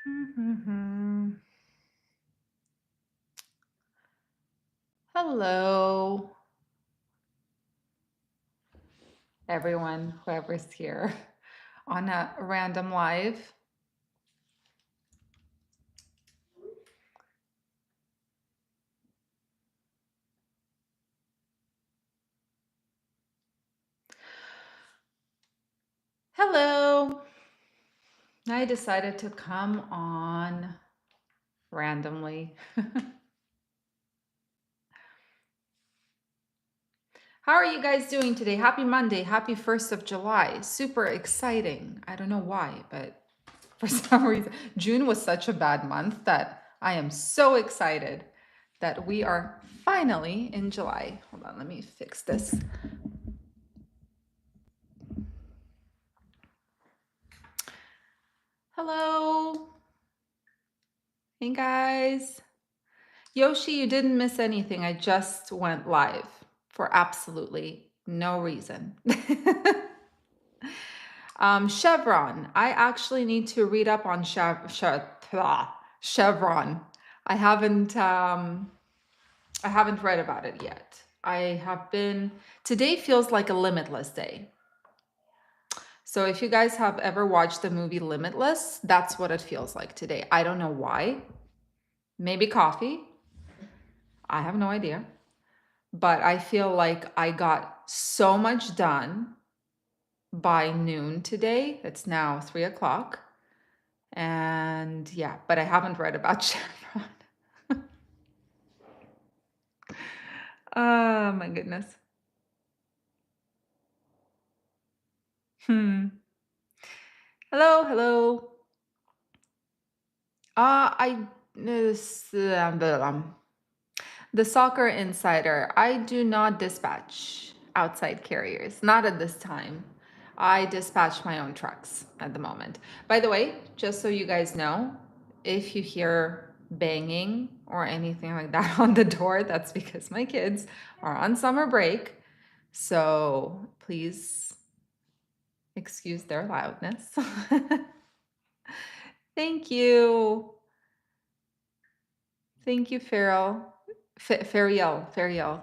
Mhm. Hello, everyone, whoever's here on a random live. Hello. I decided to come on randomly. How are you guys doing today? Happy Monday. Happy 1st of July. Super exciting. I don't know why, but for some reason, June was such a bad month that I am so excited that we are finally in July. Hold on, let me fix this. Hello. Hey guys. Yoshi, you didn't miss anything. I just went live for absolutely no reason. Chevron. I actually need to read up on Chevron. I haven't read about it yet. Today feels like a limitless day. So if you guys have ever watched the movie Limitless, that's what it feels like today. I don't know why. Maybe coffee. I have no idea. But I feel like I got so much done by noon today. It's now 3 o'clock. And yeah, but I haven't read about Chevron. Oh my goodness. Hello, hello. This, the Soccer Insider. I do not dispatch outside carriers, not at this time. I dispatch my own trucks at the moment. By the way, just so you guys know, if you hear banging or anything like that on the door, that's because my kids are on summer break. So please excuse their loudness. Thank you. Thank you, Farrell. Fariel.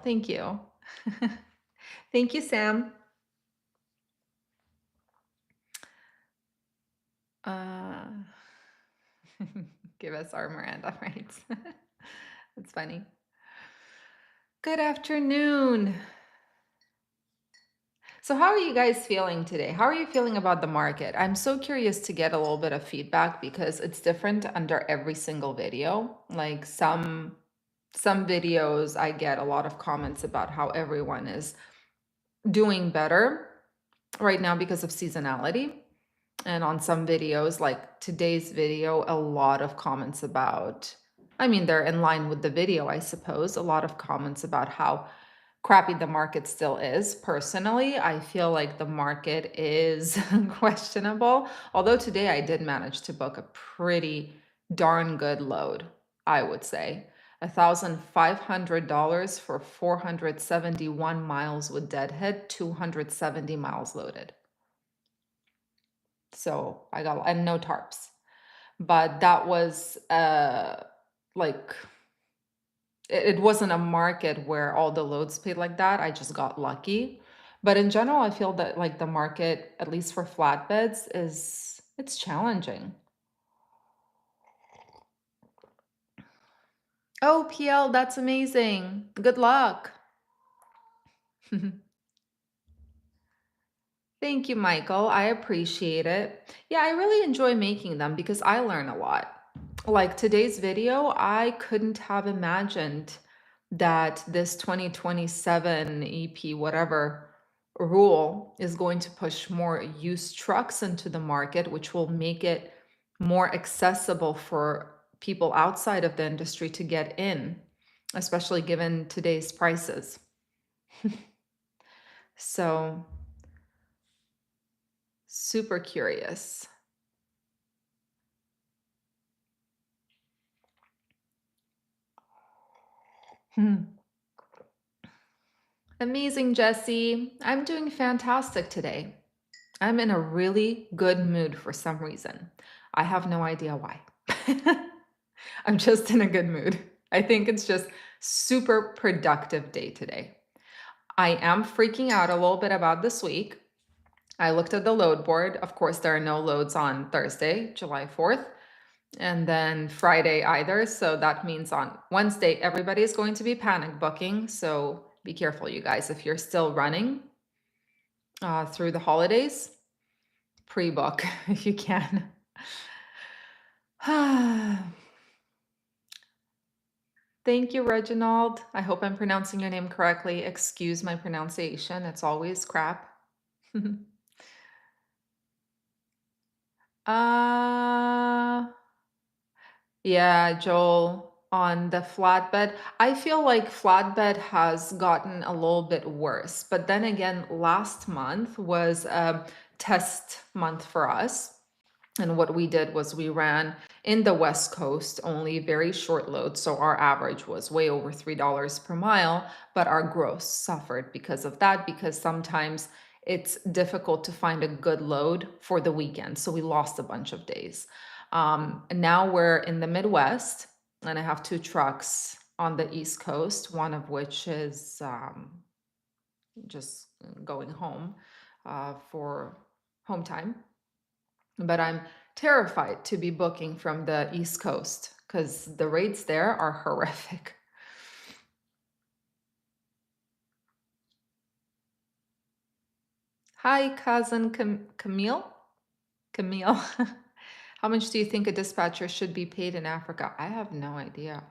Thank you. Thank you, Sam. Uh, give us our Miranda rights. That's funny. Good afternoon. So, how are you guys feeling today? How are you feeling about the market? I'm so curious to get a little bit of feedback because it's different under every single video. Like some videos I get a lot of comments about how everyone is doing better right now because of seasonality. And on some videos, like today's video, a lot of comments about, I mean, they're in line with the video, I suppose, a lot of comments about how crappy the market still is. Personally, I feel like the market is questionable. Although today I did manage to book a pretty darn good load, I would say. $1,500 for 471 miles with deadhead, 270 miles loaded. So I got, and no tarps. But that was like it wasn't a market where all the loads paid like that. I just got lucky. But in general, I feel that like the market, at least for flatbeds, it's challenging. Oh, PL, that's amazing. Good luck. Thank you, Michael. I appreciate it. Yeah, I really enjoy making them because I learn a lot. Like today's video, I couldn't have imagined that this 2027 EP, whatever rule, is going to push more used trucks into the market, which will make it more accessible for people outside of the industry to get in, especially given today's prices. So, super curious. Amazing, Jesse. I'm doing fantastic today. I'm in a really good mood for some reason. I have no idea why. I'm just in a good mood. I think it's just super productive day today. I am freaking out a little bit about this week. I looked at the load board. Of course, there are no loads on Thursday, July 4th, and then Friday either. So that means on Wednesday, everybody is going to be panic booking. So be careful, you guys. If you're still running through the holidays, pre-book if you can. Thank you, Reginald. I hope I'm pronouncing your name correctly. Excuse my pronunciation. It's always crap. uh Yeah, Joel, on the flatbed. I feel like flatbed has gotten a little bit worse. But then again, last month was a test month for us. And what we did was we ran in the West Coast only very short loads. So our average was way over $3 per mile, but our gross suffered because of that, because sometimes it's difficult to find a good load for the weekend. So we lost a bunch of days. And now we're in the Midwest, and I have two trucks on the East Coast, one of which is just going home for home time. But I'm terrified to be booking from the East Coast because the rates there are horrific. Hi, cousin Camille. Camille, how much do you think a dispatcher should be paid in Africa? I have no idea.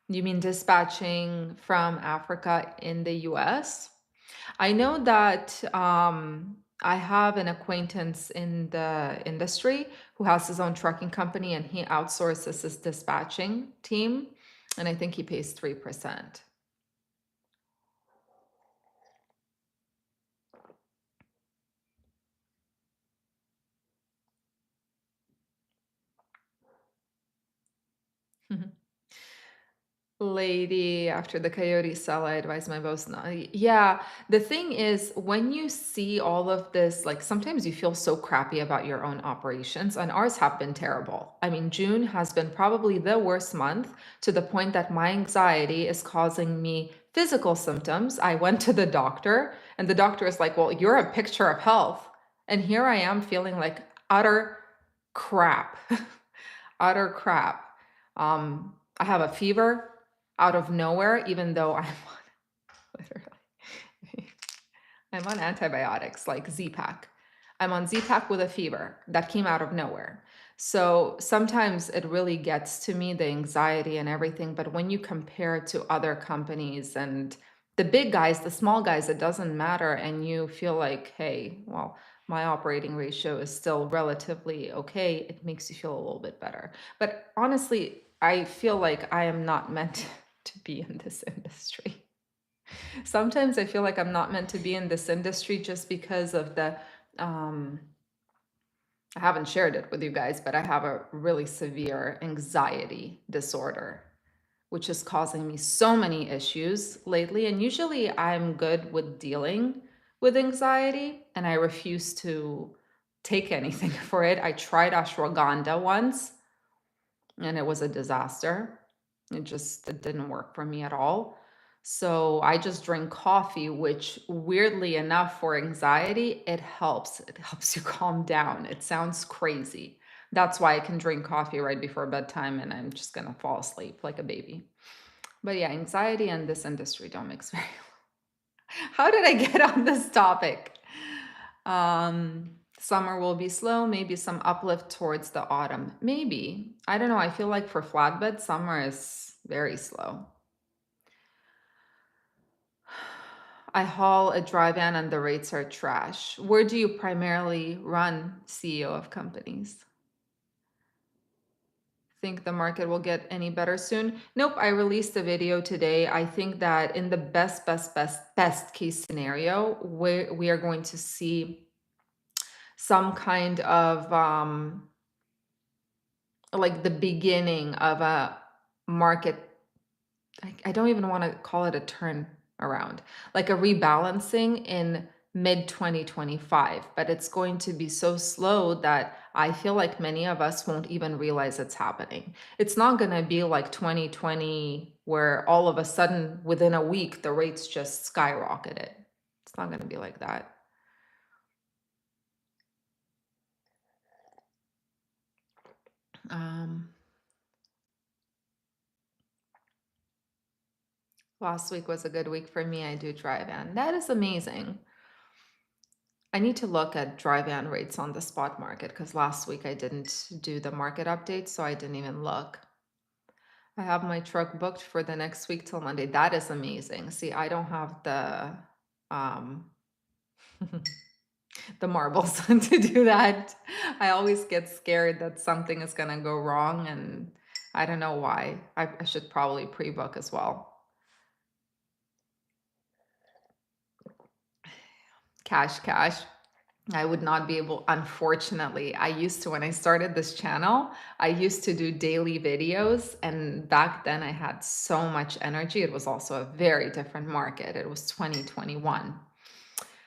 You mean dispatching from Africa in the US? I know that I have an acquaintance in the industry who has his own trucking company and he outsources his dispatching team. And I think he pays 3%. Lady, after the coyote cell, I advise my boss not. Yeah, the thing is, when you see all of this, like sometimes you feel so crappy about your own operations, and ours have been terrible. I mean, June has been probably the worst month to the point that my anxiety is causing me physical symptoms. I went to the doctor, and the doctor is like, well, you're a picture of health. And here I am feeling like utter crap, utter crap. I have a fever out of nowhere, even though I'm on literally I'm on antibiotics like Z-Pak. I'm on Z-Pak with a fever that came out of nowhere. So sometimes it really gets to me, the anxiety and everything. But when you compare it to other companies and the big guys, the small guys, it doesn't matter. And you feel like, hey, well, my operating ratio is still relatively okay. It makes you feel a little bit better. But honestly, I feel like I am not meant to be in this industry. Sometimes I feel like I'm not meant to be in this industry just because of the I haven't shared it with you guys, but I have a really severe anxiety disorder, which is causing me so many issues lately. And usually I'm good with dealing with anxiety and I refuse to take anything for it. I tried ashwagandha once and it was a disaster. It didn't work for me at all. So I just drink coffee, which weirdly enough for anxiety, it helps. It helps you calm down. It sounds crazy. That's why I can drink coffee right before bedtime and I'm just gonna fall asleep like a baby. But yeah, anxiety and this industry don't mix very well. How did I get on this topic? Summer will be slow, maybe some uplift towards the autumn. Maybe. I don't know. I feel like for flatbed, summer is very slow. I haul a dry van and the rates are trash. Where do you primarily run, CEO of companies? Think the market will get any better soon? Nope, I released a video today. I think that in the best case scenario, we are going to see some kind of like the beginning of a market. I don't even want to call it a turn around, like a rebalancing in mid 2025, but it's going to be so slow that I feel like many of us won't even realize it's happening. It's not going to be like 2020 where all of a sudden within a week the rates just skyrocketed. It's not going to be like that. Um, Last week was a good week for me. I do dry van. That is amazing. I need to look at dry van rates on the spot market because last week I didn't do the market update, so I didn't even look. I have my truck booked for the next week till Monday. That is amazing. See, I don't have um the marbles to do that. I always get scared that something is gonna go wrong, and I don't know why. I should probably pre-book as well. Cash. I would not be able, unfortunately. I used to, when I started this channel, I used to do daily videos. And back then I had so much energy. It was also a very different market. It was 2021.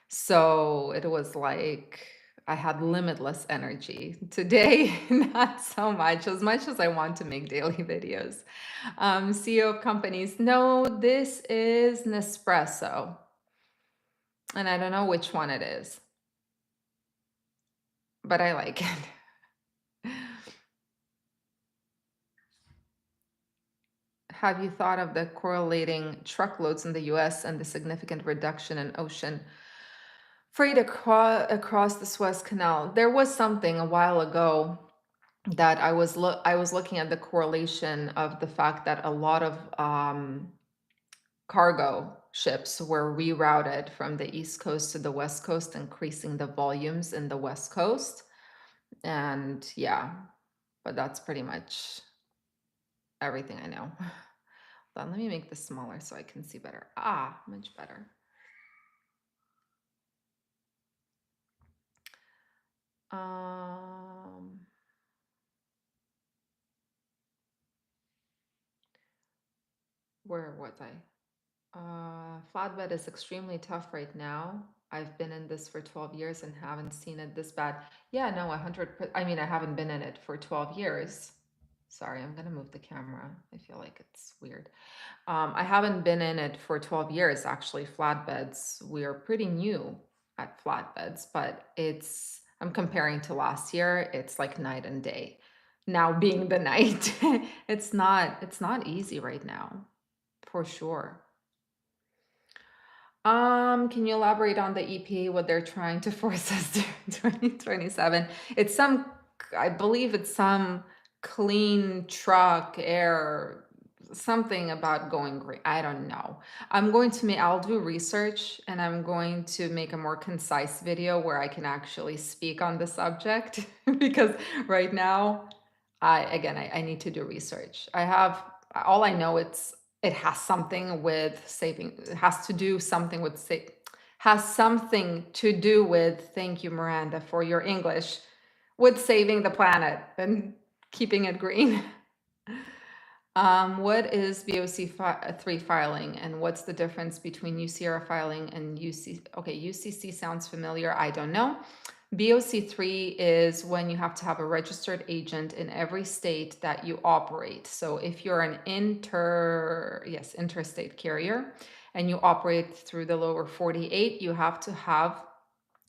So it was like I had limitless energy. Today, not so much as I want to make daily videos. CEO of companies. No, this is Nespresso. And I don't know which one it is, but I like it. Have you thought of the correlating truckloads in the US and the significant reduction in ocean freight across the Suez Canal? There was something a while ago that I was looking at the correlation of the fact that a lot of cargo ships were rerouted from the East Coast to the West Coast, increasing the volumes in the West Coast. And yeah, but that's pretty much everything I know. Hold on, let me make this smaller so I can see better. Ah, much better. Um, where was I? Flatbed is extremely tough right now. I've been in this for 12 years and haven't seen it this bad. Yeah, no, 100. I mean, I haven't been in it for 12 years. Sorry, I'm gonna move the camera. I feel like it's weird. I haven't been in it for 12 years, actually. Flatbeds, we are pretty new at flatbeds, but I'm comparing to last year, it's like night and day. Now being the night, it's not easy right now, for sure. Can you elaborate on the EPA, what they're trying to force us to 2027? It's I believe it's some clean truck air, something about going green. I don't know. I'll do research and I'm going to make a more concise video where I can actually speak on the subject because right now, I need to do research. All I know it has something with saving, it has to do something with has something to do with, thank you, Miranda, for your English, with saving the planet and keeping it green. What is BOC3 filing and what's the difference between UCR filing and UC? Okay, UCC sounds familiar. I don't know. BOC3 is when you have to have a registered agent in every state that you operate. So if you're an interstate carrier and you operate through the lower 48, you have to have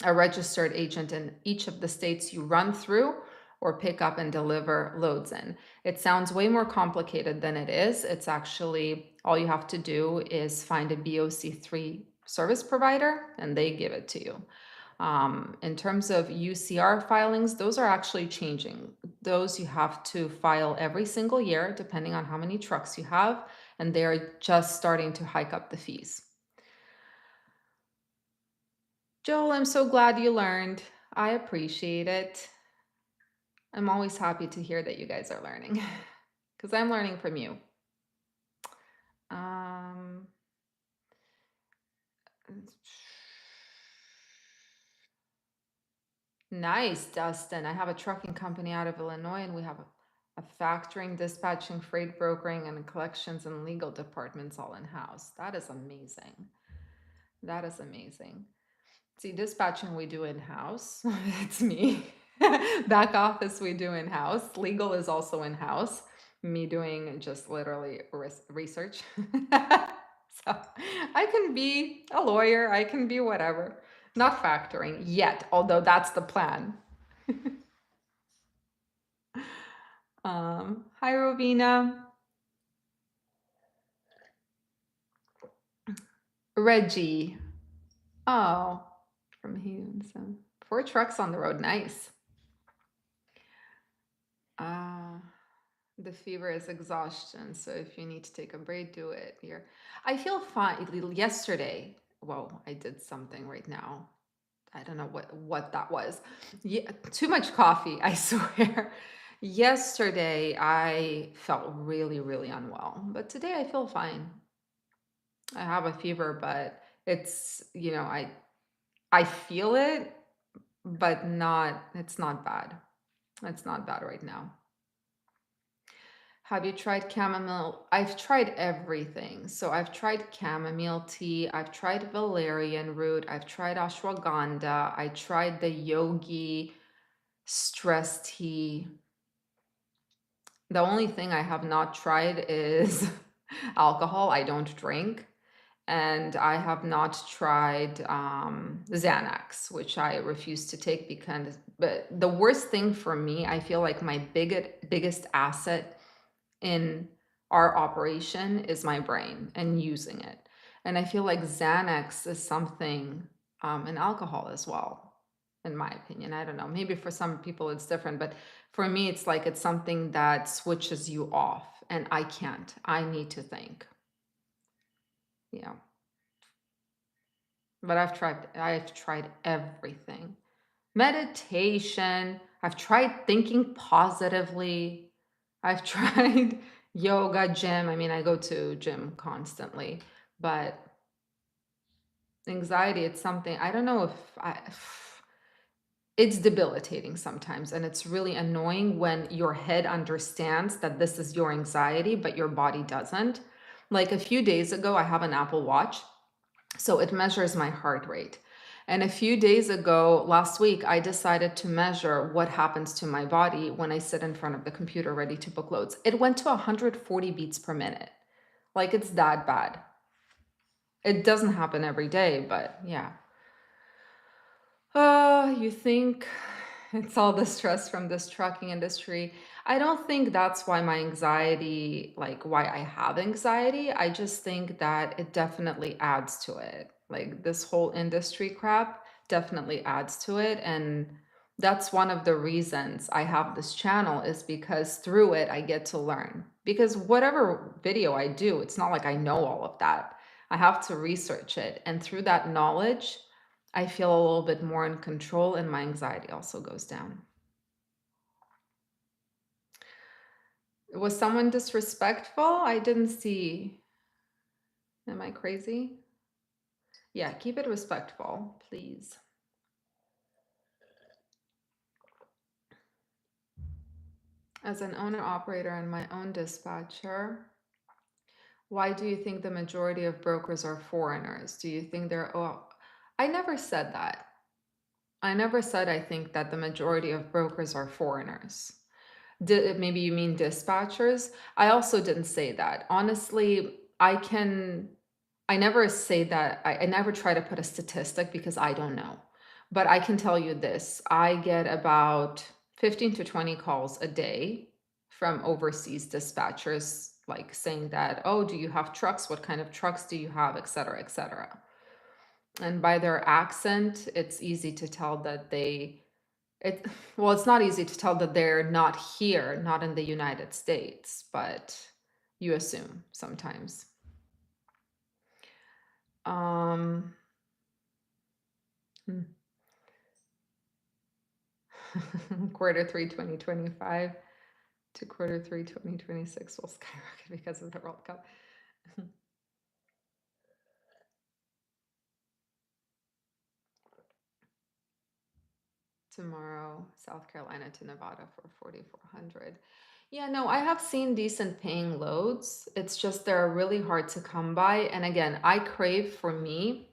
a registered agent in each of the states you run through or pick up and deliver loads in. It sounds way more complicated than it is. It's actually all you have to do is find a BOC3 service provider and they give it to you. In terms of UCR filings, those are actually changing. Those you have to file every single year, depending on how many trucks you have, and they're just starting to hike up the fees. Joel, I'm so glad you learned. I appreciate it. I'm always happy to hear that you guys are learning because I'm learning from you. Um, nice, Dustin. I have a trucking company out of Illinois, and we have a factoring, dispatching, freight brokering, and collections and legal departments all in house. That is amazing. That is amazing. See, dispatching we do in-house. It's me. Back office we do in-house. Legal is also in-house. Me doing just literally research. So I can be a lawyer, I can be whatever. Not factoring yet, although that's the plan. Hi, Rovina. Reggie. Oh, from Houston. So 4 trucks on the road. Nice. Uh, the fever is exhaustion. So if you need to take a break, do it. Here, I feel fine. Yesterday, whoa, I did something right now. I don't know what that was. Yeah, too much coffee, I swear. Yesterday, I felt really, really unwell, but today I feel fine. I have a fever, but it's, I feel it, but not, it's not bad. It's not bad right now. Have you tried chamomile? I've tried everything. So I've tried chamomile tea, I've tried valerian root, I've tried ashwagandha, I tried the yogi stress tea. The only thing I have not tried is alcohol. I don't drink. And I have not tried Xanax, which I refuse to take because, but the worst thing for me, I feel like my biggest asset in our operation is my brain and using it. And I feel like Xanax is something, and alcohol as well, in my opinion. I don't know. Maybe for some people it's different, but for me, it's like it's something that switches you off, and I can't. I need to think. Yeah. But I've tried everything. Meditation, I've tried thinking positively. I've tried yoga, gym. I mean, I go to gym constantly, but anxiety, it's something I don't know if it's debilitating sometimes, and it's really annoying when your head understands that this is your anxiety, but your body doesn't. Like a few days ago, I have an Apple Watch, so it measures my heart rate. And a few days ago, last week, I decided to measure what happens to my body when I sit in front of the computer ready to book loads. It went to 140 beats per minute. Like it's that bad. It doesn't happen every day, but yeah. You think it's all the stress from this trucking industry. I don't think that's why my anxiety, like why I have anxiety. I just think that it definitely adds to it. Like this whole industry crap definitely adds to it. And that's one of the reasons I have this channel is because through it, I get to learn. Because whatever video I do, it's not like I know all of that. I have to research it. And through that knowledge, I feel a little bit more in control and my anxiety also goes down. Was someone disrespectful? I didn't see. Am I crazy? Yeah, keep it respectful, please. As an owner operator and my own dispatcher, why do you think the majority of brokers are foreigners? Do you think they're, oh, I never said that. I never said I think that the majority of brokers are foreigners. Maybe you mean dispatchers. I also didn't say that. Honestly, I never say that. I never try to put a statistic because I don't know. But I can tell you this, I get about 15 to 20 calls a day from overseas dispatchers, like saying that, oh, do you have trucks? What kind of trucks do you have, et cetera, et cetera. And by their accent, it's easy to tell that it well, it's not easy to tell that they're not here, not in the United States, but you assume sometimes. Um, hmm. Quarter 3 2025 to Quarter 3 2026 will skyrocket because of the World Cup. Tomorrow, South Carolina to Nevada for 4,400. Yeah, no, I have seen decent paying loads. It's just they're really hard to come by. And again, I crave for me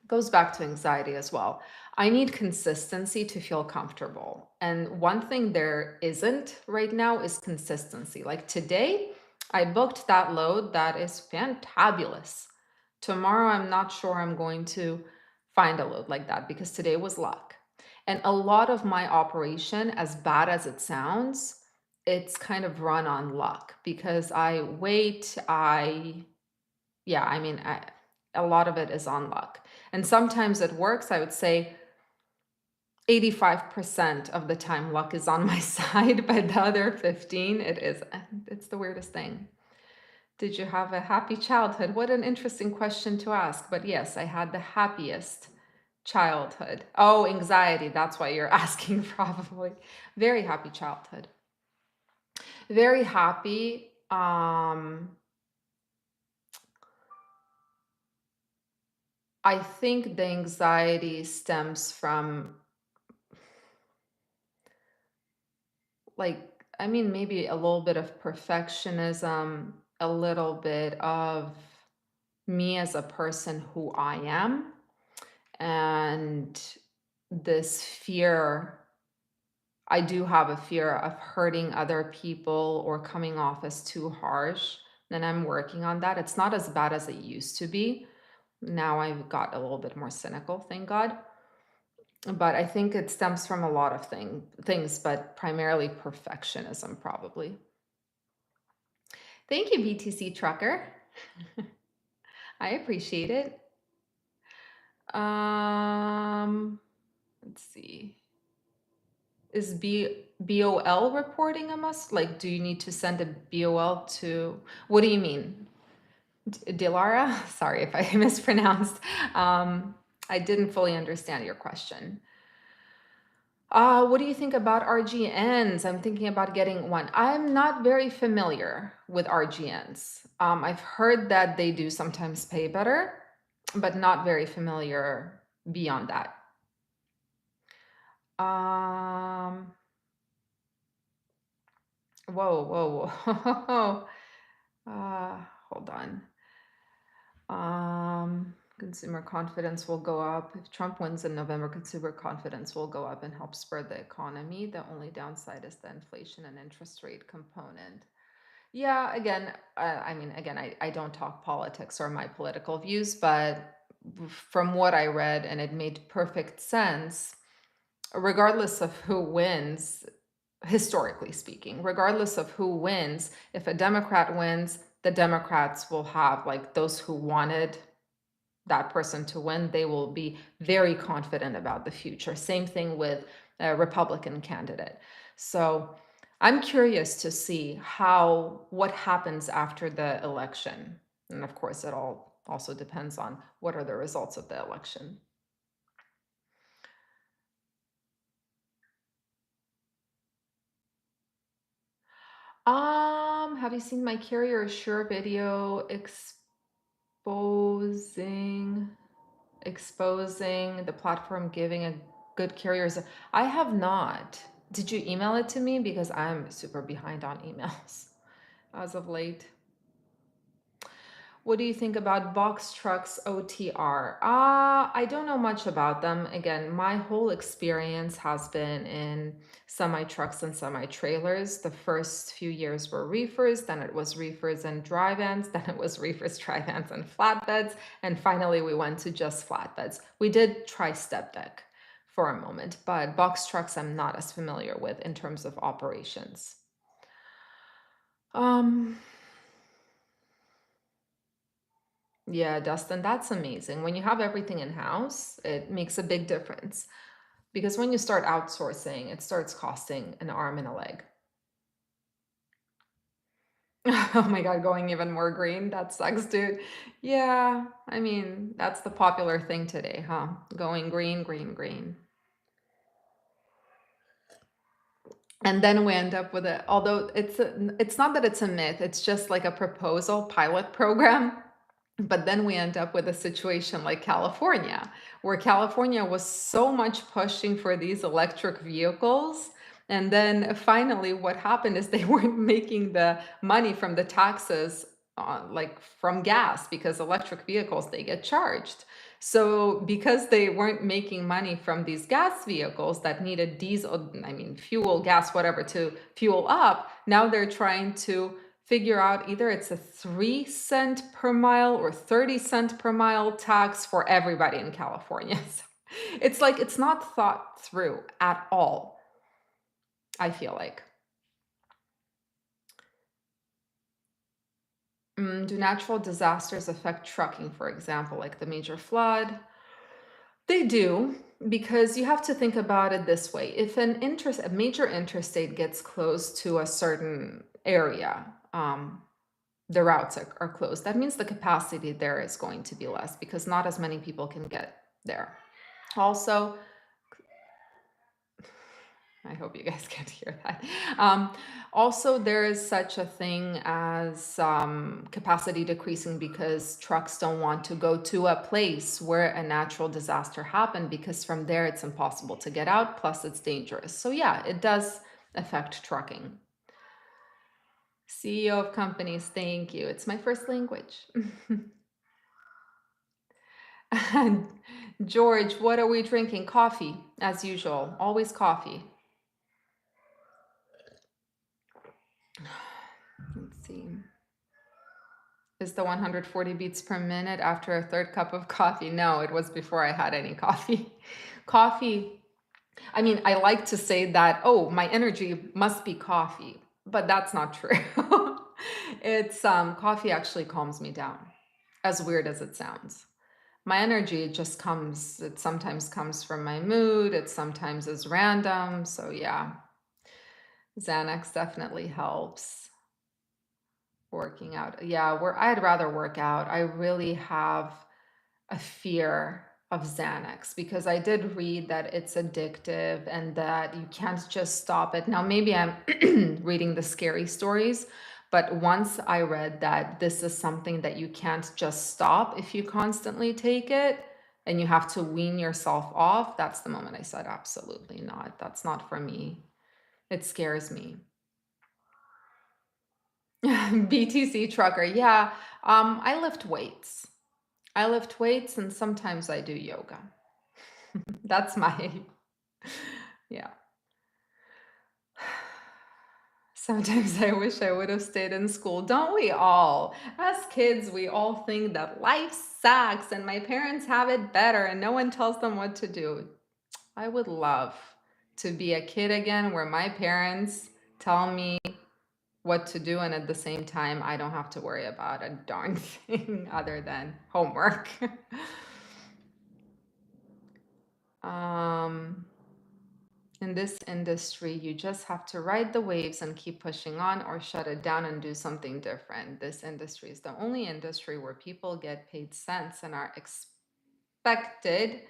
Goes back to anxiety as well. I need consistency to feel comfortable. And one thing there isn't right now is consistency. Like today, I booked that load that is fantabulous. Tomorrow, I'm not sure I'm going to find a load like that because today was luck. And a lot of my operation, as bad as it sounds, it's kind of run on luck because I wait, yeah, I mean, a lot of it is on luck. And sometimes it works. I would say 85% of the time luck is on my side, but the other 15, it's the weirdest thing. Did you have a happy childhood? What an interesting question to ask. But yes, I had the happiest childhood. Oh, anxiety. That's why you're asking, probably. Very happy childhood. Very happy. I think the anxiety stems from, like, I mean, maybe a little bit of perfectionism, a little bit of me as a person who I am, and this fear. I do have a fear of hurting other people or coming off as too harsh. And I'm working on that. It's not as bad as it used to be. Now I've got a little bit more cynical, thank God. But I think it stems from a lot of things, but primarily perfectionism, probably. Thank you, BTC Trucker. I appreciate it. Um, let's see. Is BOL reporting a must? Like, do you need to send a BOL to? What do you mean, Dilara? Sorry if I mispronounced. I didn't fully understand your question. What do you think about RGNs? I'm thinking about getting one. I'm not very familiar with RGNs. I've heard that they do sometimes pay better, but not very familiar beyond that. Um, whoa. Hold on. Consumer confidence will go up. If Trump wins in November, consumer confidence will go up and help spur the economy. The only downside is the inflation and interest rate component. Yeah, again, I mean, again, I don't talk politics or my political views, but from what I read, and it made perfect sense, regardless of who wins, historically speaking, regardless of who wins, if a Democrat wins, the Democrats will have, like, those who wanted that person to win, they will be very confident about the future. Same thing with a Republican candidate. So I'm curious to see what happens after the election. And of course, it all also depends on what are the results of the election. Have you seen my Carrier Sure video exposing the platform giving a good carriers? I have not. Did you email it to me? Because I'm super behind on emails as of late. What do you think about box trucks OTR? I don't know much about them. Again, my whole experience has been in semi trucks and semi trailers. The first few years were reefers, then it was reefers and dry vans, then it was reefers, dry vans, and flatbeds. And finally, we went to just flatbeds. We did try step deck for a moment, but box trucks I'm not as familiar with in terms of operations. Yeah, Dustin, that's amazing. When you have everything in-house, it makes a big difference. Because when you start outsourcing, it starts costing an arm and a leg. Oh my God, going even more green. That sucks, dude. Yeah, I mean, that's the popular thing today, huh? Going green, green, green. And then we end up with it, although it's not that it's a myth, it's just like a proposal pilot program. But then we end up with a situation like California, where California was so much pushing for these electric vehicles. And then finally, what happened is they weren't making the money from the taxes, like from gas, because electric vehicles, they get charged. So because they weren't making money from these gas vehicles that needed diesel, I mean, fuel, gas, whatever, to fuel up, now they're trying to figure out either it's a 3 cent per mile or 30 cent per mile tax for everybody in California. So it's like it's not thought through at all, I feel like. Do natural disasters affect trucking, for example, like the major flood? They do, because you have to think about it this way. If a major interstate gets close to a certain area, the routes are closed. That means the capacity there is going to be less because not as many people can get there. Also, I hope you guys can't hear that. Also, there is such a thing as capacity decreasing because trucks don't want to go to a place where a natural disaster happened because from there it's impossible to get out, plus it's dangerous. So, yeah, it does affect trucking. CEO of companies, thank you. It's my first language. And George, what are we drinking? Coffee, as usual. Always coffee. Let's see. Is the 140 beats per minute after a third cup of coffee? No, it was before I had any coffee. Coffee, I mean, I like to say that, oh, my energy must be coffee, but that's not true. It's coffee actually calms me down, as weird as it sounds. My energy just comes, it sometimes comes from my mood, it sometimes is random. So yeah, Xanax definitely helps. Working out. Yeah, I'd rather work out. I really have a fear of Xanax because I did read that it's addictive and that you can't just stop it. Now, maybe I'm reading the scary stories, but once I read that this is something that you can't just stop if you constantly take it and you have to wean yourself off, that's the moment I said, absolutely not. That's not for me. It scares me. BTC trucker. Yeah. I lift weights. I lift weights and sometimes I do yoga. That's my, yeah. Sometimes I wish I would have stayed in school. Don't we all? As kids, we all think that life sucks and my parents have it better and no one tells them what to do. I would love to be a kid again where my parents tell me what to do, and at the same time, I don't have to worry about a darn thing other than homework. um, in this industry, you just have to ride the waves and keep pushing on or shut it down and do something different. This industry is the only industry where people get paid cents and are expected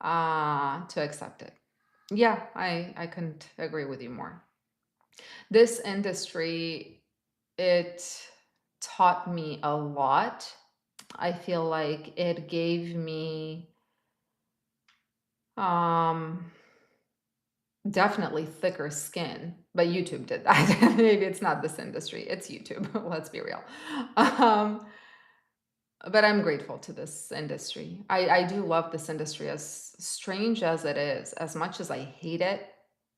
to accept it. Yeah, I couldn't agree with you more. This industry, it taught me a lot. I feel like it gave me um definitely thicker skin, but YouTube did that. Maybe it's not this industry, it's YouTube. Let's be real. Um, but I'm grateful to this industry. I do love this industry, as strange as it is, as much as I hate it.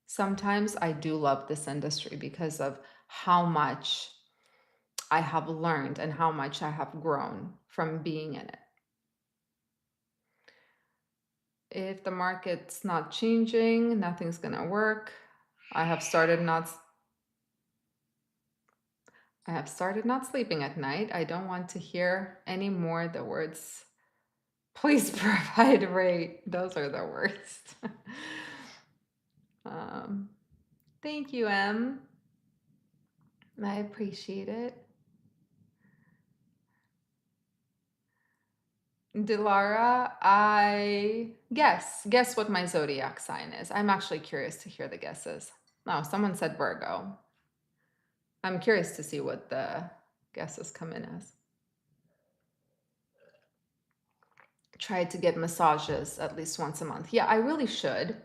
Sometimes I do love this industry because of how much I have learned and how much I have grown from being in it. If the market's not changing, nothing's gonna work. I have started not I have started not sleeping at night. I don't want to hear any more the words, please provide rate. Those are the worst. um, thank you, Em. I appreciate it. Dilara, I guess what my zodiac sign is. I'm actually curious to hear the guesses. No, someone said Virgo. I'm curious to see what the guesses come in as. Try to get massages at least once a month. Yeah, I really should.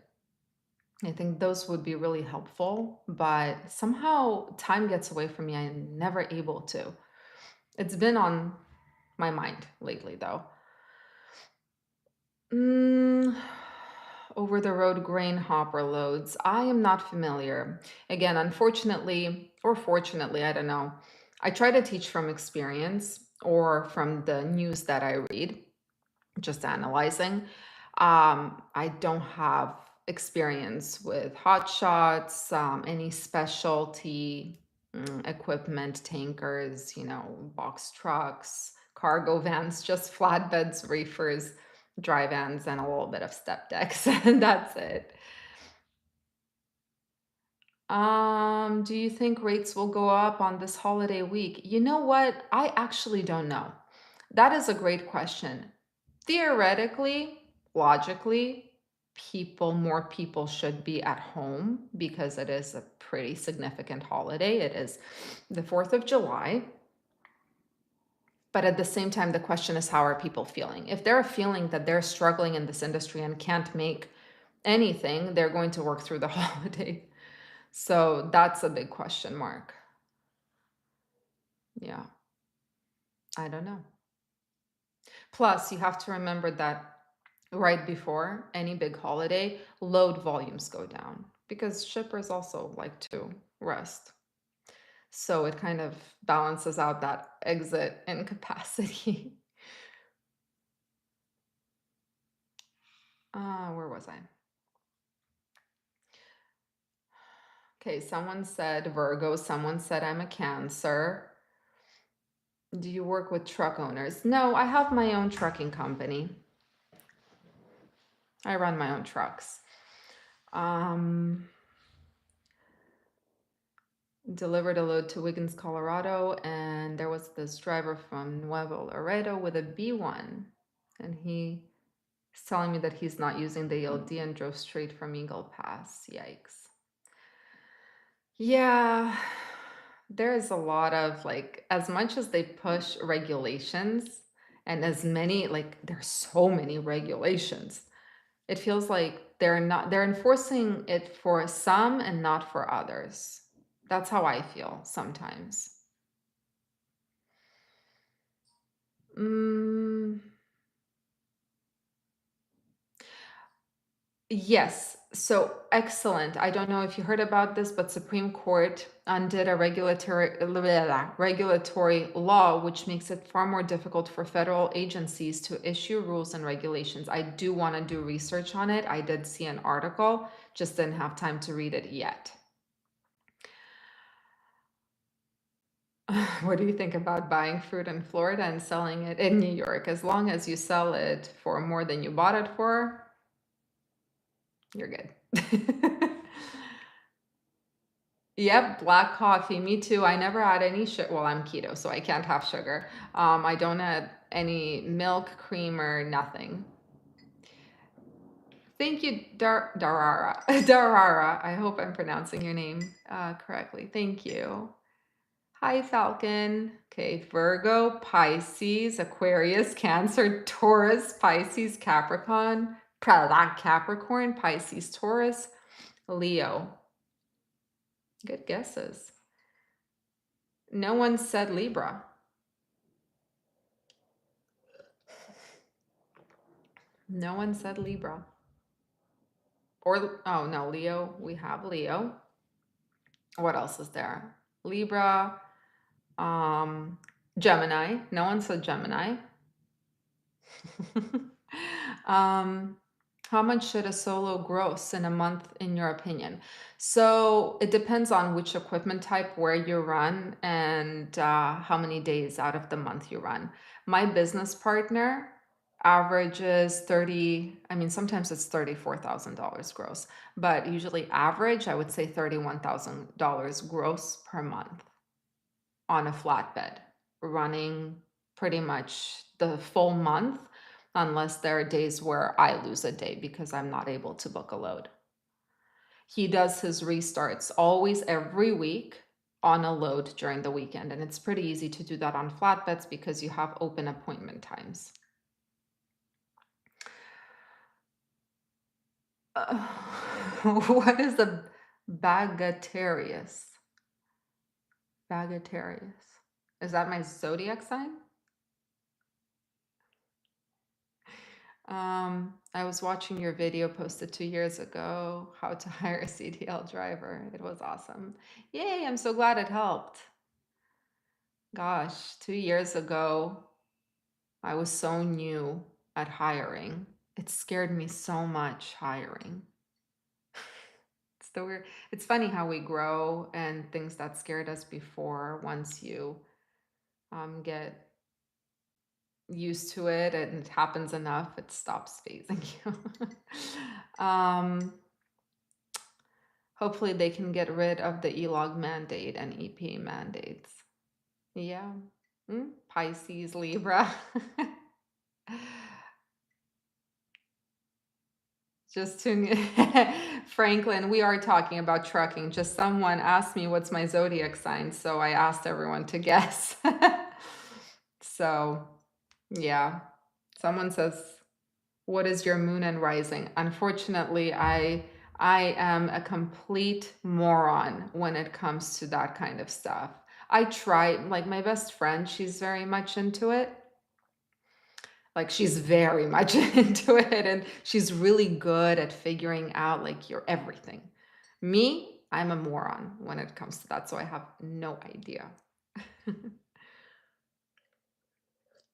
I think those would be really helpful, but somehow time gets away from me. I'm never able to. It's been on my mind lately, though. Mm, over the road grain hopper loads. I am not familiar. Again, unfortunately, or fortunately, I don't know. I try to teach from experience or from the news that I read, just analyzing. I don't have experience with hot shots, any specialty equipment, tankers, box trucks, cargo vans, just flatbeds, reefers, dry vans, and a little bit of step decks, and that's it. Do you think rates will go up on this holiday week? You know what? I actually don't know. That is a great question. Theoretically, logically, more people should be at home because it is a pretty significant holiday. It is the 4th of July. But at the same time, the question is, how are people feeling? If they're feeling that they're struggling in this industry and can't make anything, they're going to work through the holiday. So that's a big question mark. Yeah, I don't know. Plus, you have to remember that right before any big holiday, load volumes go down because shippers also like to rest. So it kind of balances out that exit in capacity. Where was I? Okay, someone said Virgo, someone said I'm a Cancer. Do you work with truck owners? No, I have my own trucking company. I run my own trucks. Um, Delivered a load to Wiggins, Colorado, and there was this driver from Nuevo Laredo with a B1, and he's telling me that he's not using the ELD and drove straight from Eagle Pass. Yikes. Yeah, there is a lot of like, as much as they push regulations and as many, like, there's so many regulations, it feels like they're enforcing it for some and not for others. That's how I feel sometimes. Mm, yes. So excellent. I don't know if you heard about this, but Supreme Court undid a regulatory law, which makes it far more difficult for federal agencies to issue rules and regulations. I do want to do research on it. I did see an article, just didn't have time to read it yet. What do you think about buying fruit in Florida and selling it in New York? As long as you sell it for more than you bought it for, you're good. Yep, black coffee. Me too. I never add any sugar. Well, I'm keto, so I can't have sugar. I don't add any milk, cream, or nothing. Thank you, Darara. Darara. I hope I'm pronouncing your name correctly. Thank you. Hi, Falcon. Okay, Virgo, Pisces, Aquarius, Cancer, Taurus, Pisces, Capricorn, Capricorn, Pisces, Taurus, Leo. Good guesses. No one said Libra. No one said Libra. Or, oh no, Leo. We have Leo. What else is there? Libra, um, Gemini. No one said Gemini. um, how much should a solo gross in a month, in your opinion? So it depends on which equipment type, where you run, and how many days out of the month you run. My business partner averages 30, I mean, sometimes it's $34,000 gross, but usually average, I would say $31,000 gross per month on a flatbed, running pretty much the full month, unless there are days where I lose a day because I'm not able to book a load. He does his restarts always every week on a load during the weekend, and it's pretty easy to do that on flatbeds because you have open appointment times. Uh, what is a Bagatarius? Bagatarius. Is that my zodiac sign? I was watching your video posted 2 years ago, how to hire a CDL driver. It was awesome. Yay, I'm so glad it helped. Gosh, 2 years ago, I was so new at hiring. It scared me so much hiring. It's funny how we grow and things that scared us before, once you get used to it and it happens enough, it stops phasing you. Hopefully they can get rid of the ELOG mandate and EPA mandates. Yeah. Pisces, Libra. Just to Franklin, we are talking about trucking. Just someone asked me what's my zodiac sign, so I asked everyone to guess. So, yeah. Someone says, "What is your moon and rising?" Unfortunately, I am a complete moron when it comes to that kind of stuff. I try, like my best friend, she's very much into it. Like she's very much into it and she's really good at figuring out like your everything. Me, I'm a moron when it comes to that, so I have no idea.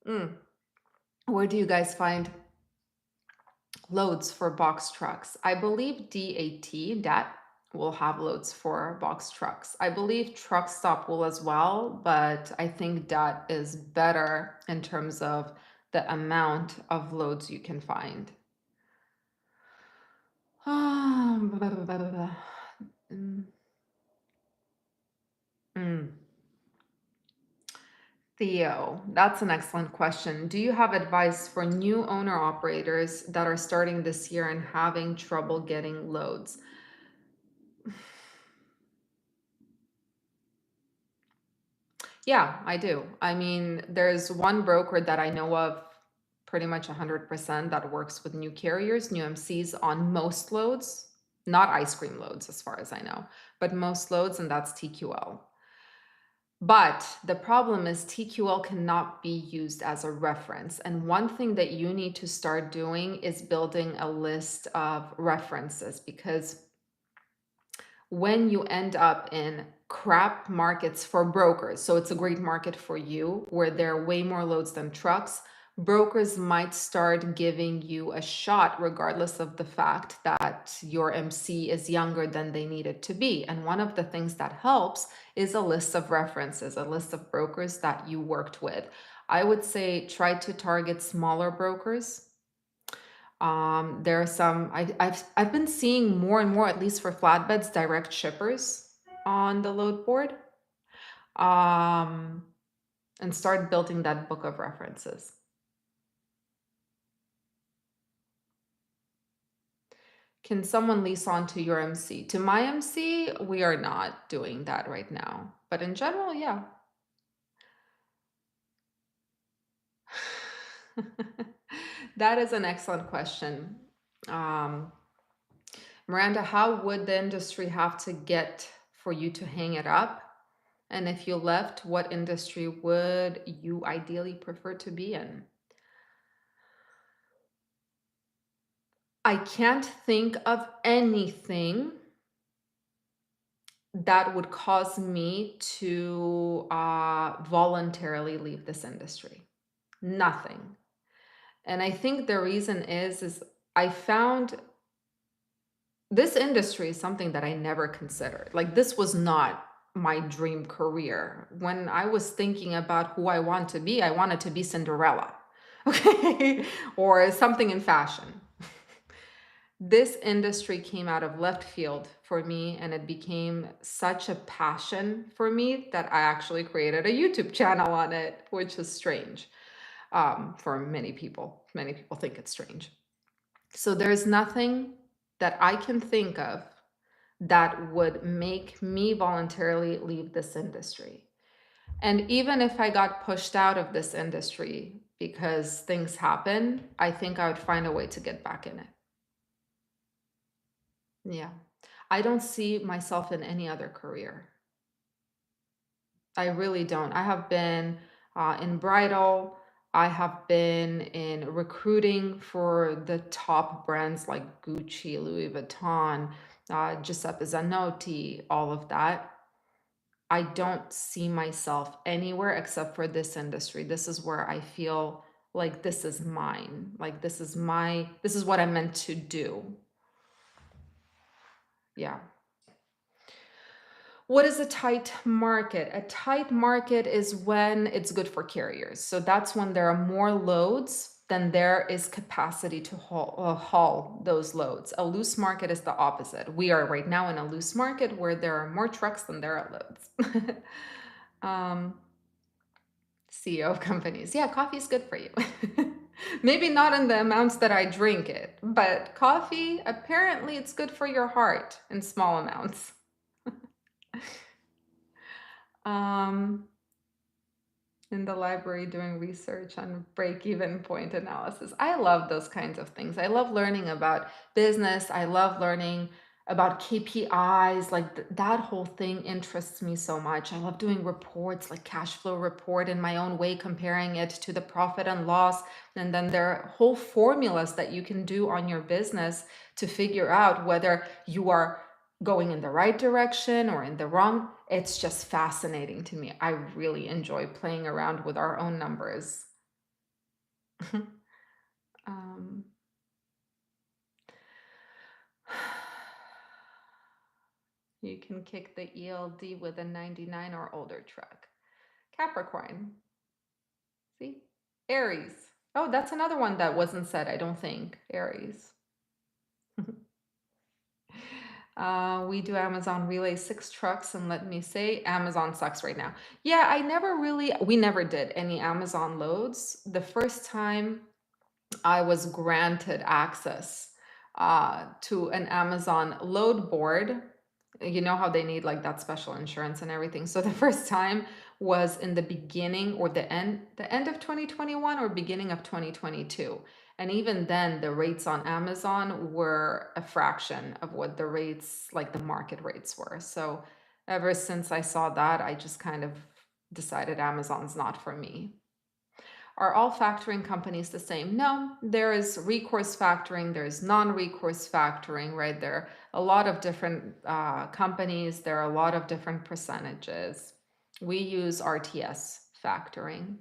Mm. Where do you guys find loads for box trucks? I believe DAT will have loads for box trucks. I believe Truck Stop will as well, but I think DAT is better in terms of the amount of loads you can find. Blah, blah, blah, blah, blah. Mm, mm. Theo, that's an excellent question. Do you have advice for new owner operators that are starting this year and having trouble getting loads? Yeah, I do. I mean, there's one broker that I know of pretty much 100% that works with new carriers, new MCs on most loads, not ice cream loads as far as I know, but most loads, and that's TQL. But the problem is TQL cannot be used as a reference. And one thing that you need to start doing is building a list of references, because when you end up in crap markets for brokers, so it's a great market for you where there are way more loads than trucks, brokers might start giving you a shot regardless of the fact that your MC is younger than they need it to be. And one of the things that helps is a list of references, a list of brokers that you worked with. I would say try to target smaller brokers. There are some I've been seeing more and more, at least for flatbeds, direct shippers on the load board. Um, and start building that book of references. Can someone lease on to your MC? To my MC, we are not doing that right now. But in general, yeah. That is an excellent question. Um, Miranda, how would the industry have to get for you to hang it up? And if you left, what industry would you ideally prefer to be in? I can't think of anything that would cause me to voluntarily leave this industry. Nothing. And I think the reason is I found this industry is something that I never considered. Like this was not my dream career. When I was thinking about who I want to be, I wanted to be Cinderella. Okay. Or something in fashion. This industry came out of left field for me and it became such a passion for me that I actually created a YouTube channel on it, which is strange for many people. Many people think it's strange. So there's nothing that I can think of that would make me voluntarily leave this industry. And even if I got pushed out of this industry because things happen, I think I would find a way to get back in it. Yeah. I don't see myself in any other career. I really don't. I have been in bridal. I have been in recruiting for the top brands like Gucci, Louis Vuitton, Giuseppe Zanotti, all of that. I don't see myself anywhere except for this industry. This is where I feel like this is mine. Like this is what I'm meant to do. Yeah. What is a tight market? A tight market is when it's good for carriers. So that's when there are more loads than there is capacity to haul those loads. A loose market is the opposite. We are right now in a loose market where there are more trucks than there are loads. um, CEO of companies. Yeah, coffee is good for you. Maybe not in the amounts that I drink it, but coffee, apparently it's good for your heart in small amounts. Um, in the library doing research on break-even point analysis. I love those kinds of things. I love learning about business. I love learning about KPIs. Like that whole thing interests me so much. I love doing reports like cash flow report in my own way, comparing it to the profit and loss. And then there are whole formulas that you can do on your business to figure out whether you are going in the right direction or in the wrong. It's just fascinating to me. I really enjoy playing around with our own numbers. um, you can kick the ELD with a 99 or older truck. Capricorn. See? Aries. Oh, that's another one that wasn't said, I don't think. Aries. We do Amazon Relay 6 trucks, and let me say, Amazon sucks right now. Yeah, we never did any Amazon loads. The first time I was granted access to an Amazon load board. You know how they need like that special insurance and everything. So the first time was in the beginning or the end of 2021 or beginning of 2022. And even then, the rates on Amazon were a fraction of what the rates, like the market rates were. So ever since I saw that, I just kind of decided Amazon's not for me. Are all factoring companies the same? No, there is recourse factoring, there's non-recourse factoring, right? There are a lot of different companies, there are a lot of different percentages. We use RTS factoring,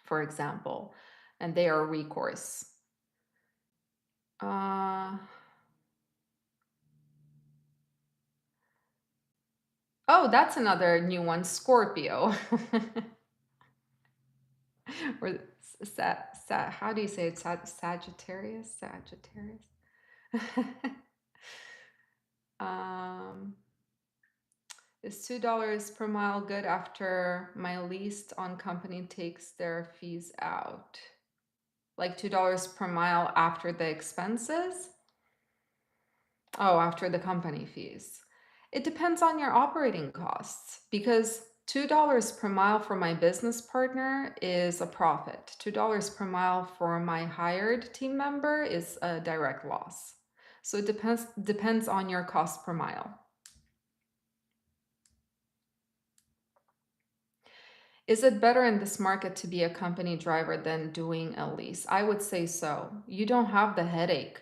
for example, and they are recourse. Oh, that's another new one, Scorpio. Or how do you say it? Sagittarius? Sagittarius? um, is $2 per mile good after my leased on company takes their fees out? Like $2 per mile after the expenses? Oh, after the company fees. It depends on your operating costs because $2 per mile for my business partner is a profit. $2 per mile for my hired team member is a direct loss. So it depends on your cost per mile. Is it better in this market to be a company driver than doing a lease? I would say so. You don't have the headache.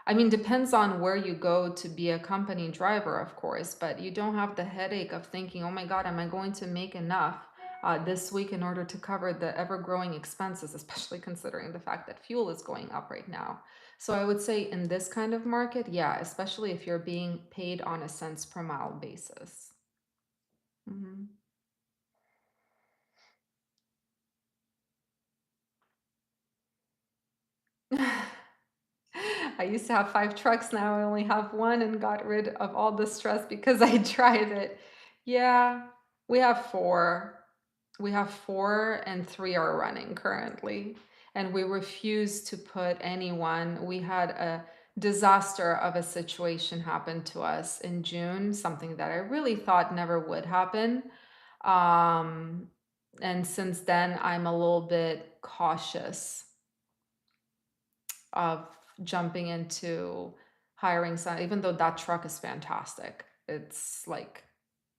I mean, depends on where you go to be a company driver, of course, but you don't have the headache of thinking, oh my God, am I going to make enough this week in order to cover the ever-growing expenses, especially considering the fact that fuel is going up right now. So I would say in this kind of market, yeah, especially if you're being paid on a cents per mile basis. Mhm. I used to have 5 trucks, now I only have one and got rid of all the stress because I drive it. Yeah, we have four. We have four and three are running currently. And we refuse to put anyone. We had a disaster of a situation happen to us in June, something that I really thought never would happen. Um, and since then, I'm a little bit cautious of jumping into hiring some, even though that truck is fantastic. It's like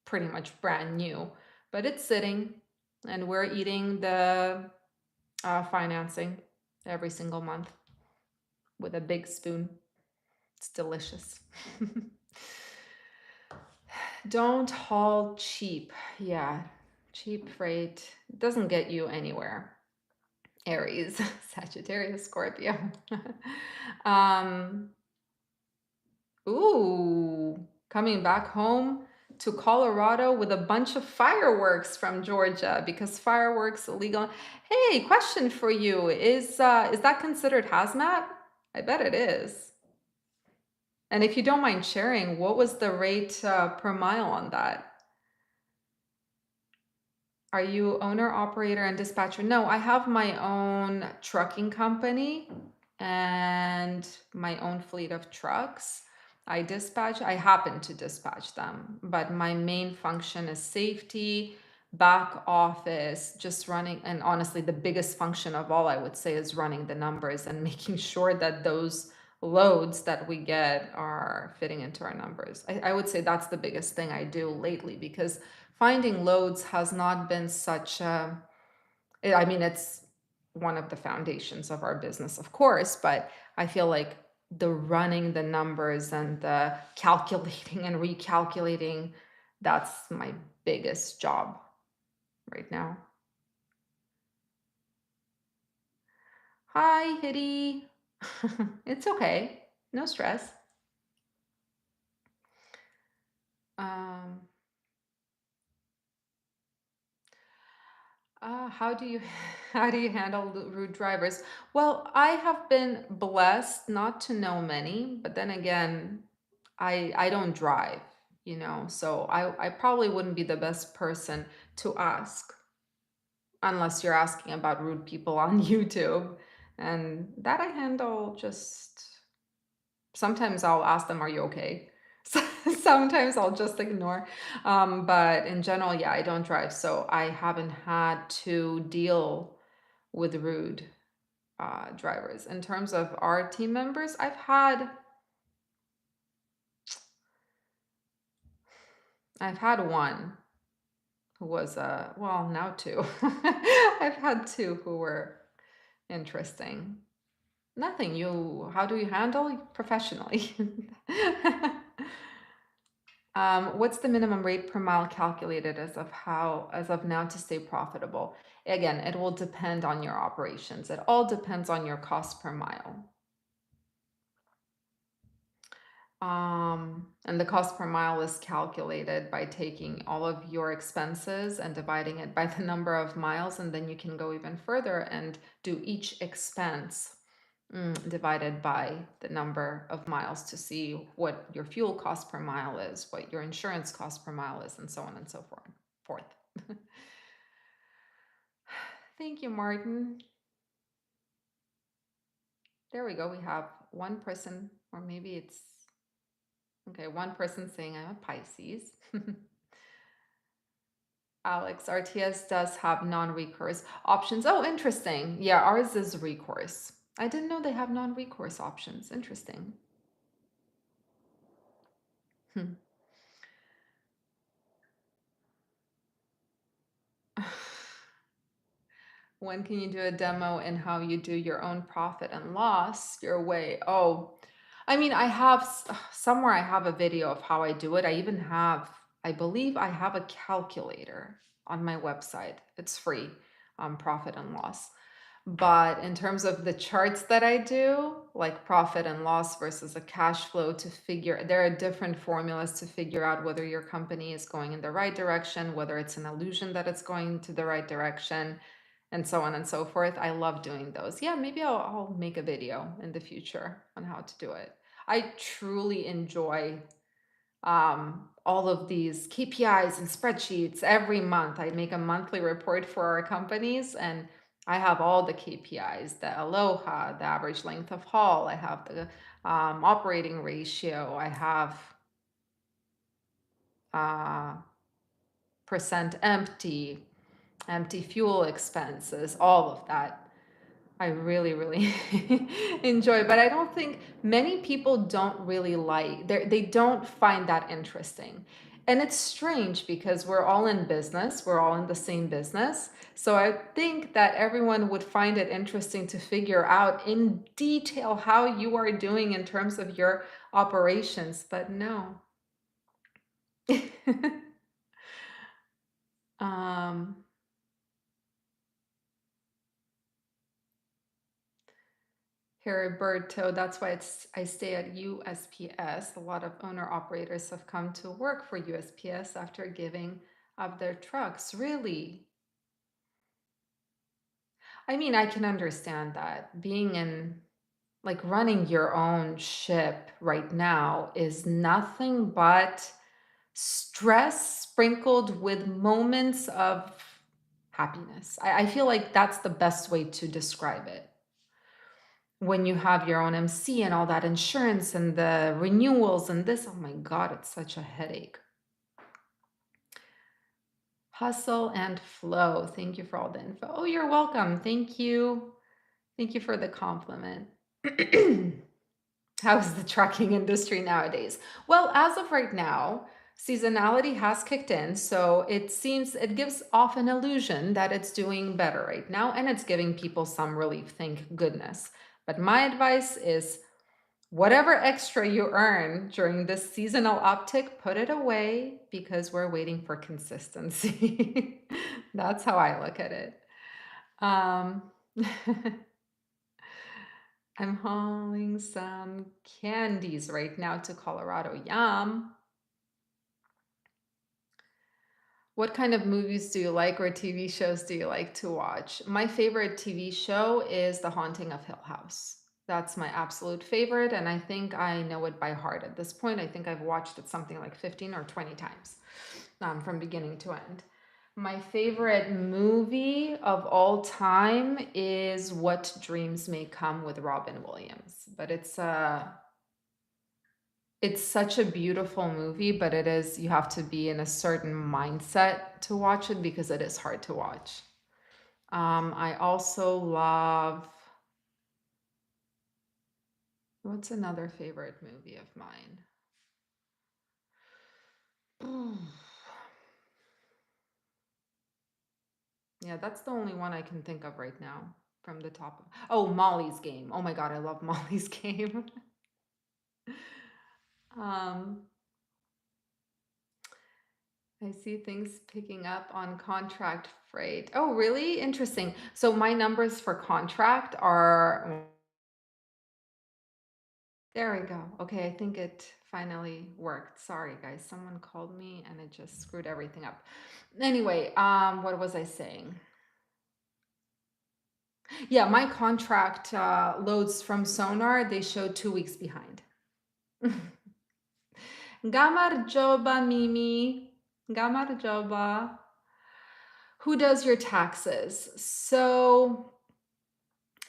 pretty much brand new, but it's sitting and we're eating the Financing every single month with a big spoon. It's delicious. Don't haul cheap. Yeah, cheap freight doesn't get you anywhere. Aries, Sagittarius, Scorpio. um, ooh, coming back home to Colorado with a bunch of fireworks from Georgia because fireworks illegal. Hey, question for you. Is that considered hazmat? I bet it is. And if you don't mind sharing, what was the rate per mile on that? Are you owner, operator, and dispatcher? No, I have my own trucking company and my own fleet of trucks. I happen to dispatch them, but my main function is safety, back office, just running. And honestly, the biggest function of all, I would say, is running the numbers and making sure that those loads that we get are fitting into our numbers. I would say that's the biggest thing I do lately because finding loads has not been such a, I mean, it's one of the foundations of our business, of course, but I feel like the running the numbers and the calculating and recalculating, that's my biggest job right now. Hi, Hitty. It's okay. No stress. Um, how do you how do you handle rude drivers? Well, I have been blessed not to know many, but then again, I don't drive, so I probably wouldn't be the best person to ask unless you're asking about rude people on YouTube. And that I handle just sometimes I'll ask them, "Are you okay?" Sometimes I'll just ignore. But in general, yeah, I don't drive, so I haven't had to deal with rude drivers. In terms of our team members, I've had one who was well, now two. I've had two who were interesting. Nothing. How do you handle professionally? What's the minimum rate per mile calculated as of now to stay profitable? Again, it will depend on your operations. It all depends on your cost per mile. And the cost per mile is calculated by taking all of your expenses and dividing it by the number of miles, and then you can go even further and do each expense divided by the number of miles to see what your fuel cost per mile is, what your insurance cost per mile is, and so on and so forth. Thank you, Martin. There we go. We have one person, or maybe it's okay, one person saying I'm a Pisces. Alex, RTS does have non-recourse options. Oh, interesting. Yeah, ours is recourse. I didn't know they have non-recourse options. Interesting. Hmm. When can you do a demo in how you do your own profit and loss your way? Oh, I mean, I have somewhere I have a video of how I do it. I believe I have a calculator on my website. It's free, profit and loss. But in terms of the charts that I do, like profit and loss versus a cash flow there are different formulas to figure out whether your company is going in the right direction, whether it's an illusion that it's going to the right direction, and so on and so forth. I love doing those. Yeah, maybe I'll make a video in the future on how to do it. I truly enjoy all of these KPIs and spreadsheets every month. I make a monthly report for our companies and I have all the KPIs, the Aloha, the average length of haul, I have the operating ratio, I have uh, percent empty fuel expenses, all of that. I really, really enjoy, but I don't think many people don't really they don't find that interesting. And it's strange because we're all in business, we're all in the same business. So I think that everyone would find it interesting to figure out in detail how you are doing in terms of your operations, but no. um, Heriberto, that's why I stay at USPS. A lot of owner operators have come to work for USPS after giving up their trucks. Really? I mean, I can understand that. Being in, like, running your own ship right now is nothing but stress sprinkled with moments of happiness. I feel like that's the best way to describe it. When you have your own MC and all that insurance and the renewals and this, oh my God, it's such a headache. Hustle and flow. Thank you for all the info. Oh, you're welcome. Thank you. Thank you for the compliment. How is the trucking industry nowadays? Well, as of right now, seasonality has kicked in, so it seems it gives off an illusion that it's doing better right now and it's giving people some relief, thank goodness. But my advice is whatever extra you earn during this seasonal uptick, put it away because we're waiting for consistency. That's how I look at it. Um, I'm hauling some candies right now to Colorado. Yum. What kind of movies do you like or TV shows do you like to watch? My favorite TV show is The Haunting of Hill House. That's my absolute favorite, and I think I know it by heart at this point. I think I've watched it something like 15 or 20 times from beginning to end. My favorite movie of all time is What Dreams May Come with Robin Williams, but it's such a beautiful movie, but it is, you have to be in a certain mindset to watch it because it is hard to watch. I also love, what's another favorite movie of mine? Yeah, that's the only one I can think of right now from the top of, oh, Molly's Game. Oh my God, I love Molly's Game. um, I see things picking up on contract freight. Oh, really? Interesting. So my numbers for contract are, there we go. Okay, I think it finally worked. Sorry, guys. Someone called me and it just screwed everything up. Anyway, what was I saying? Yeah, my contract loads from Sonar, they show 2 weeks behind. Gamarjoba, Mimi. Gamarjoba. Who does your taxes? So,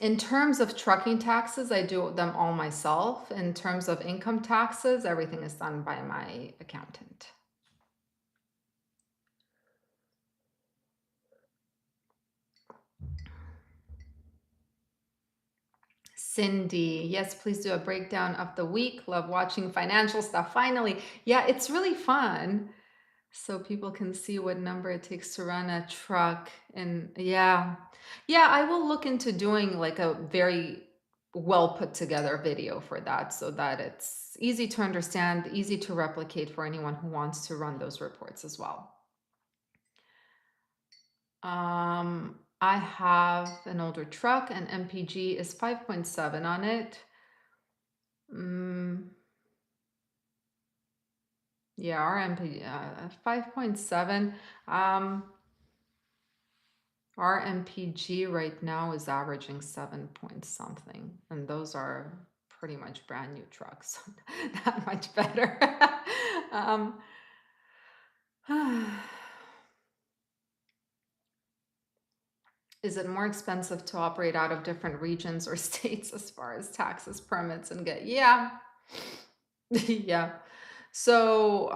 in terms of trucking taxes, I do them all myself. In terms of income taxes, everything is done by my accountant. Cindy, yes, please do a breakdown of the week. Love watching financial stuff. Finally, yeah, it's really fun. So people can see what number it takes to run a truck. And yeah, yeah, I will look into doing like a very well put together video for that so that it's easy to understand, easy to replicate for anyone who wants to run those reports as well. I have an older truck and MPG is 5.7 on it. Yeah, our MP 5.7. Our MPG right now is averaging 7 point something, and those are pretty much brand new trucks, so not much better. um, is it more expensive to operate out of different regions or states as far as taxes, permits, and get? Yeah, yeah. So,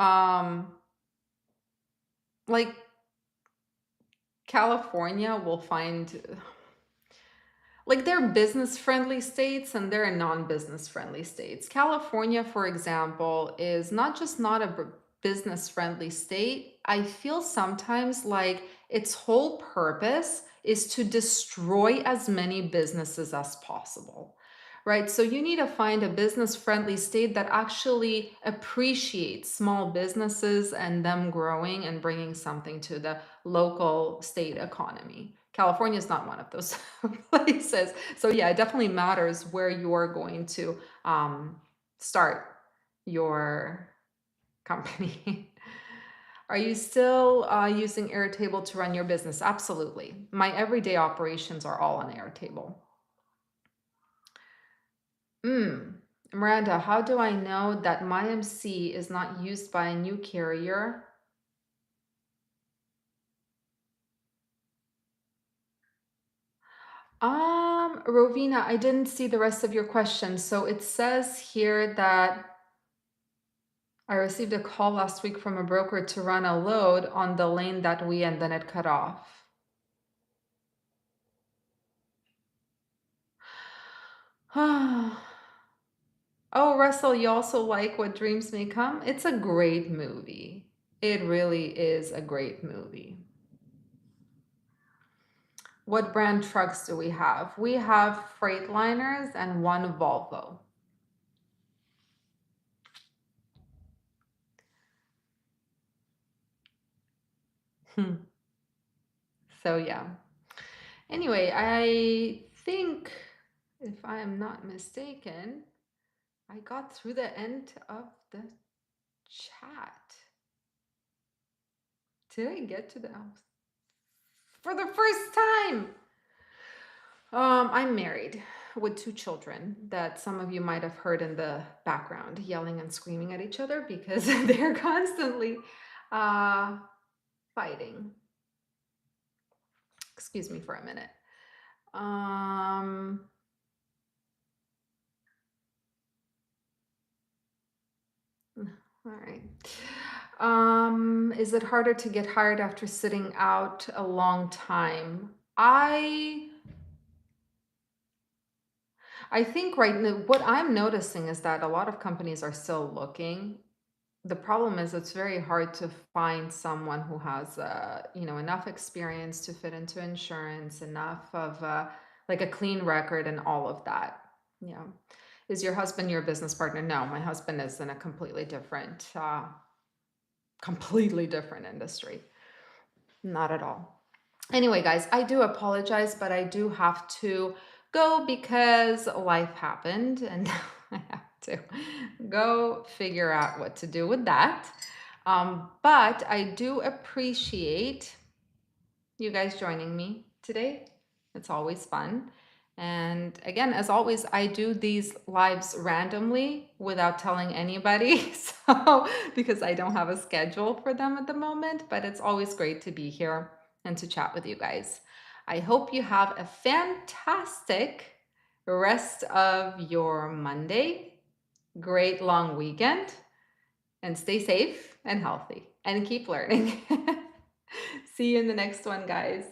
like California will find, like, there are business friendly states and there are non-business friendly states. California, for example, is not just not a business friendly state, I feel sometimes like its whole purpose is to destroy as many businesses as possible, right? So you need to find a business friendly state that actually appreciates small businesses and them growing and bringing something to the local state economy. California is not one of those places. So yeah, it definitely matters where you're going to start your company. Are you still using Airtable to run your business? Absolutely. My everyday operations are all on Airtable. Miranda, how do I know that my MC is not used by a new carrier? Rovina, I didn't see the rest of your question. So it says here that I received a call last week from a broker to run a load on the lane that we, and then it cut off. Oh, Russell, you also like What Dreams May Come? It's a great movie. It really is a great movie. What brand trucks do we have? We have Freightliners and one Volvo. So yeah. Anyway, I think, if I am not mistaken, I got through the end of the chat. Did I get to the for the first time? I'm married with 2 children that some of you might have heard in the background yelling and screaming at each other because they're constantly fighting. Excuse me for a minute. All right. Is it harder to get hired after sitting out a long time? I think right now, what I'm noticing is that a lot of companies are still looking. The problem is it's very hard to find someone who has, enough experience to fit into insurance, enough of like a clean record and all of that. Yeah. Is your husband your business partner? No, my husband is in a completely different industry. Not at all. Anyway, guys, I do apologize, but I do have to go because life happened and I have to go figure out what to do with that. But I do appreciate you guys joining me today. It's always fun. And again, as always, I do these lives randomly without telling anybody. So, because I don't have a schedule for them at the moment, but it's always great to be here and to chat with you guys. I hope you have a fantastic rest of your Monday, great long weekend, and stay safe and healthy and keep learning. See you in the next one, guys.